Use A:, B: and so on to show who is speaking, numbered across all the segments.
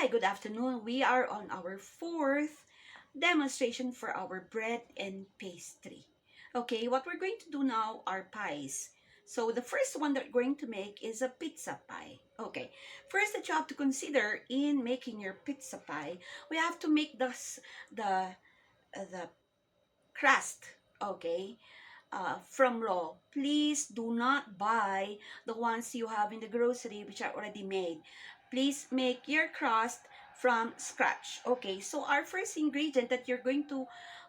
A: Hi, good afternoon. We are on our fourth demonstration for our bread and pastry. Okay, what we're going to do now are pies. So the first one that we're going to make is a pizza pie. Okay, first that you have to consider in making your pizza pie, we have to make the crust. Okay, from raw. Please do not buy the ones you have in the grocery which are already made. Please make your crust from scratch. Okay, so our first ingredient that you're going to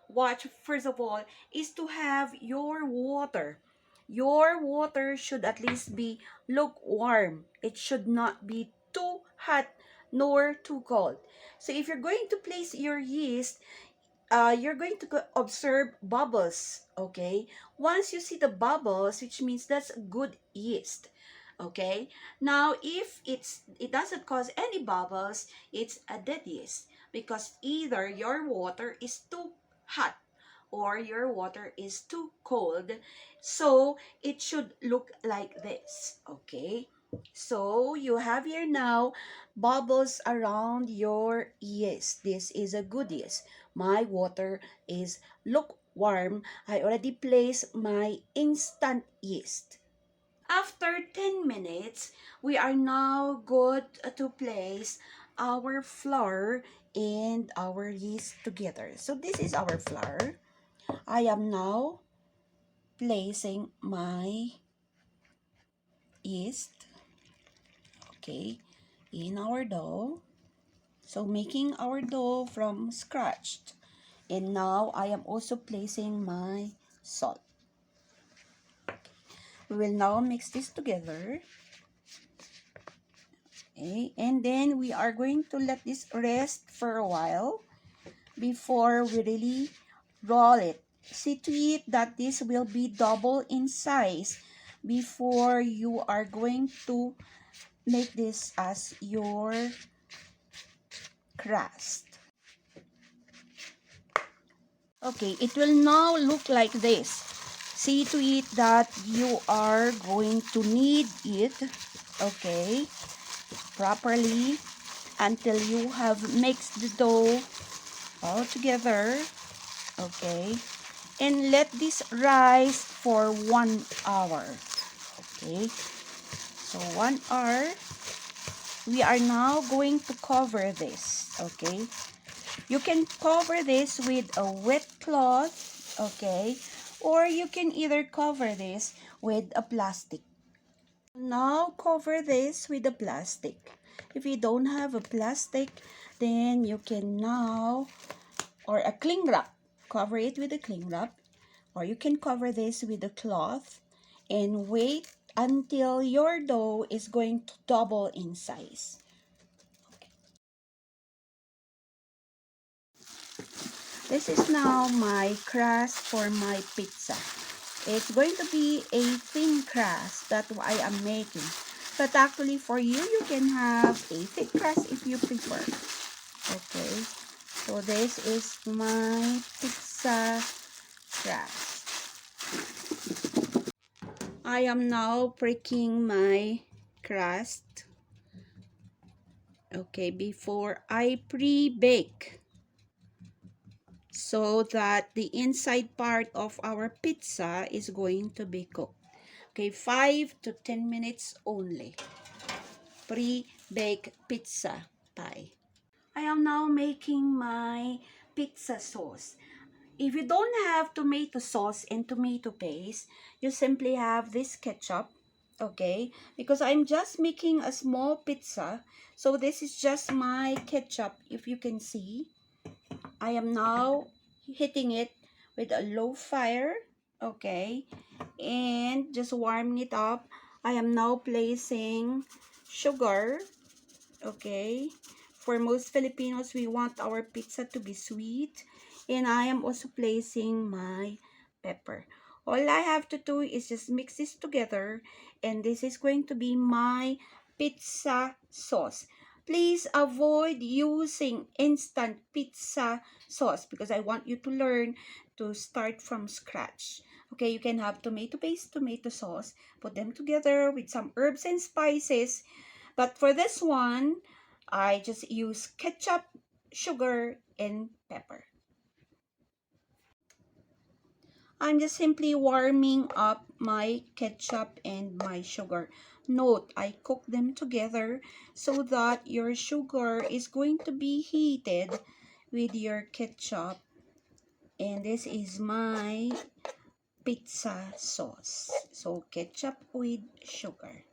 A: watch first of all is to have your water. Your water should at least be lukewarm. It should not be too hot nor too cold. So if you're going to place your yeast, you're going to observe bubbles. Okay, once you see the bubbles, which means that's good yeast. Okay, now if it doesn't cause any bubbles, it's a dead yeast, because either your water is too hot or your water is too cold. So it should look like this. Okay, so you have here now bubbles around your yeast. This is a good yeast. My water is lukewarm. I already placed my instant yeast. After 10 minutes, we are now good to place our flour and our yeast together. So this is our flour. I am now placing my yeast, okay, in our dough. So making our dough from scratch. And now I am also placing my salt. We will now mix this together. Okay, and then we are going to let this rest for a while before we really roll it. See to it that this will be double in size before you are going to make this as your crust. Okay, it will now look like this. See to it that you are going to knead it, okay, properly until you have mixed the dough all together, okay, and let this rise for 1 hour. Okay, so 1 hour. We are now going to cover this. Okay, you can cover this with a wet cloth, okay, or you can either cover this with a plastic. Now cover this with a plastic. If you don't have a plastic, then you can now, or a cling wrap, cover it with a cling wrap, or you can cover this with a cloth and wait until your dough is going to double in size. This is now my crust for my pizza. It's going to be a thin crust that I am making. But actually for you, you can have a thick crust if you prefer. Okay, so this is my pizza crust. I am now breaking my crust. Okay, before I pre-bake, so that the inside part of our pizza is going to be cooked. Okay, 5 to 10 minutes only. Pre-baked pizza pie. I am now making my pizza sauce. If you don't have tomato sauce and tomato paste, you simply have this ketchup, okay? Because I'm just making a small pizza, so this is just my ketchup, if you can see. I am now hitting it with a low fire, okay, and just warming it up. I am now placing sugar, okay. For most Filipinos, we want our pizza to be sweet, and I am also placing my pepper. All I have to do is just mix this together, and this is going to be my pizza sauce. Please avoid using instant pizza sauce because I want you to learn to start from scratch. Okay, you can have tomato paste, tomato sauce, put them together with some herbs and spices. But for this one, I just use ketchup, sugar, and pepper. I'm just simply warming up my ketchup and my sugar. Note, I cook them together so that your sugar is going to be heated with your ketchup. And this is my pizza sauce. So, ketchup with sugar.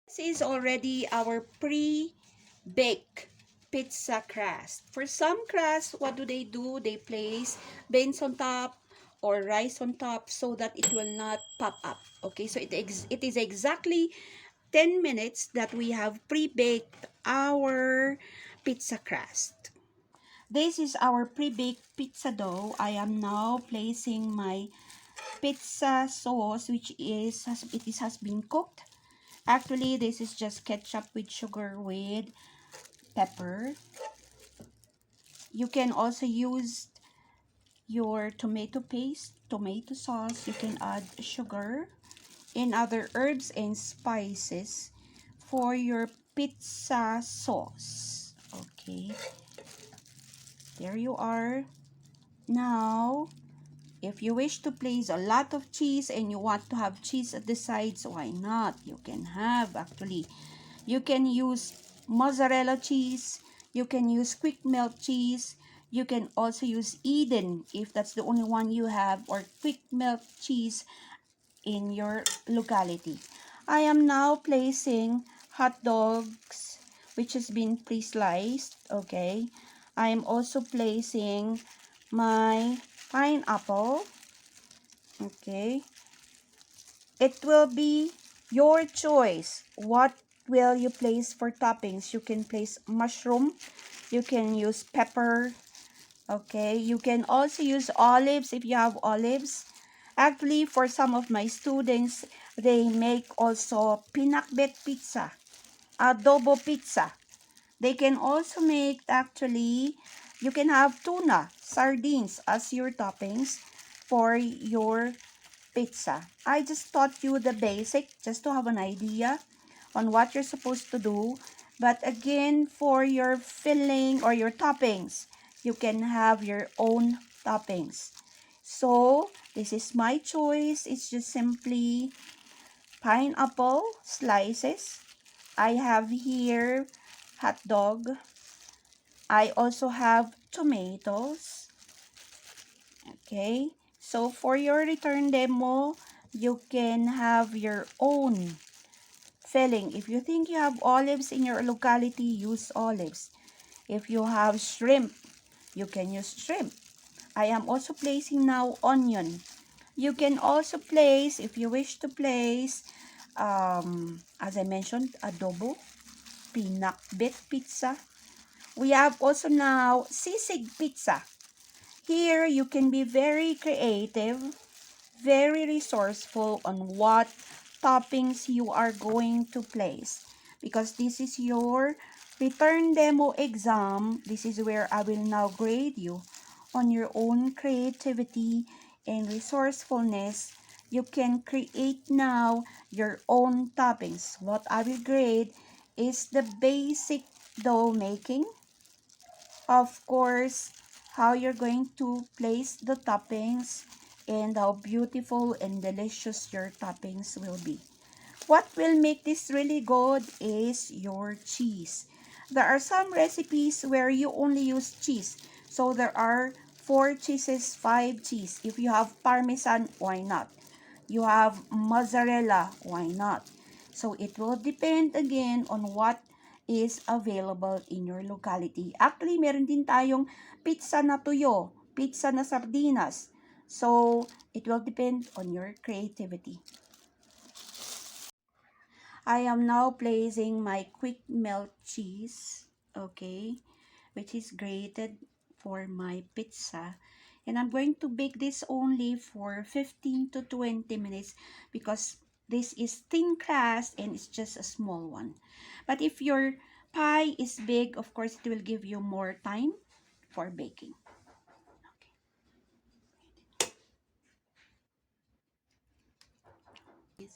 A: This is already our pre-baked pizza crust. For some crust, what do? They place beans on top or rice on top so that it will not pop up. Okay, so it is exactly 10 minutes that we have pre-baked our pizza crust. This is our pre-baked pizza dough. I am now placing my pizza sauce, which has been cooked. Actually, this is just ketchup with sugar with pepper. You can also use your tomato paste, tomato sauce. You can add sugar and other herbs and spices for your pizza sauce. Okay, there you are. Now, if you wish to place a lot of cheese and you want to have cheese at the sides, why not? You can have actually. You can use mozzarella cheese. You can use quick melt cheese. You can also use Eden if that's the only one you have, or quick melt cheese in your locality. I am now placing hot dogs which has been pre-sliced. Okay. I am also placing my pineapple. Okay. It will be your choice. What will you place for toppings? You can place mushroom. You can use pepper. Okay. You can also use olives if you have olives. Actually, for some of my students, they make also pinakbet pizza, adobo pizza. They can also make actually, you can have tuna, sardines as your toppings for your pizza. I just taught you the basic just to have an idea on what you're supposed to do. But again, for your filling or your toppings, you can have your own toppings. So, this is my choice. It's just simply pineapple slices. I have here hot dog. I also have tomatoes. Okay. So, for your return demo, you can have your own filling. If you think you have olives in your locality, use olives. If you have shrimp, you can use shrimp. I am also placing now onion. You can also place, if you wish to place, as I mentioned, adobo, pinakbet pizza. We have also now sisig pizza. Here, you can be very creative, very resourceful on what toppings you are going to place, because this is your return demo exam. This is where I will now grade you on your own creativity and resourcefulness. You can create now your own toppings. What I will grade is the basic dough making, of course, how you're going to place the toppings, and how beautiful and delicious your toppings will be. What will make this really good is your cheese. There are some recipes where you only use cheese. So there are 4 cheeses, 5 cheese. If you have Parmesan, why not? You have mozzarella, why not? So it will depend again on what is available in your locality. Actually, meron din tayong pizza na tuyo, pizza na sardinas. So, it will depend on your creativity. I am now placing my quick melt cheese, okay, which is grated for my pizza. And I'm going to bake this only for 15 to 20 minutes because this is thin crust and it's just a small one. But if your pie is big, of course, it will give you more time for baking. Okay.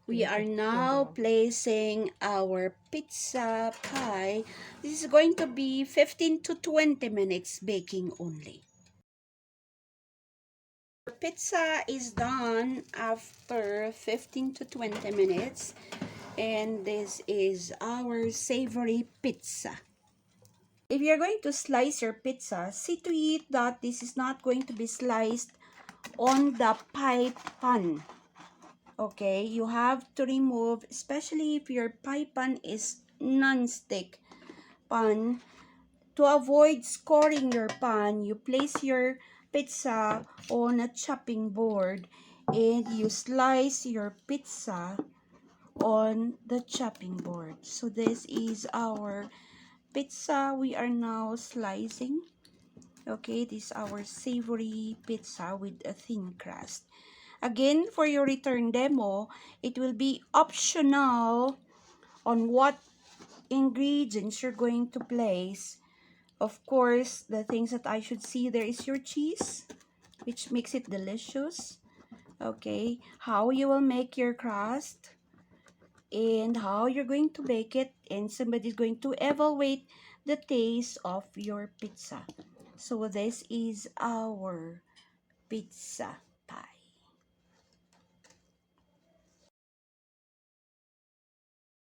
A: We are now placing our pizza pie. This is going to be 15 to 20 minutes baking only. Pizza is done after 15 to 20 minutes, and this is our savory pizza. If you're going to slice your pizza, see to it that this is not going to be sliced on the pie pan. Okay, you have to remove, especially if your pie pan is non-stick pan. To avoid scoring your pan, you place your pizza on a chopping board and you slice your pizza on the chopping board. So this is our pizza we are now slicing. Okay, this is our savory pizza with a thin crust. Again, for your return demo, it will be optional on what ingredients you're going to place. Of course, the things that I should see there is your cheese, which makes it delicious. Okay, how you will make your crust and how you're going to bake it, and somebody's going to evaluate the taste of your pizza. So this is our pizza.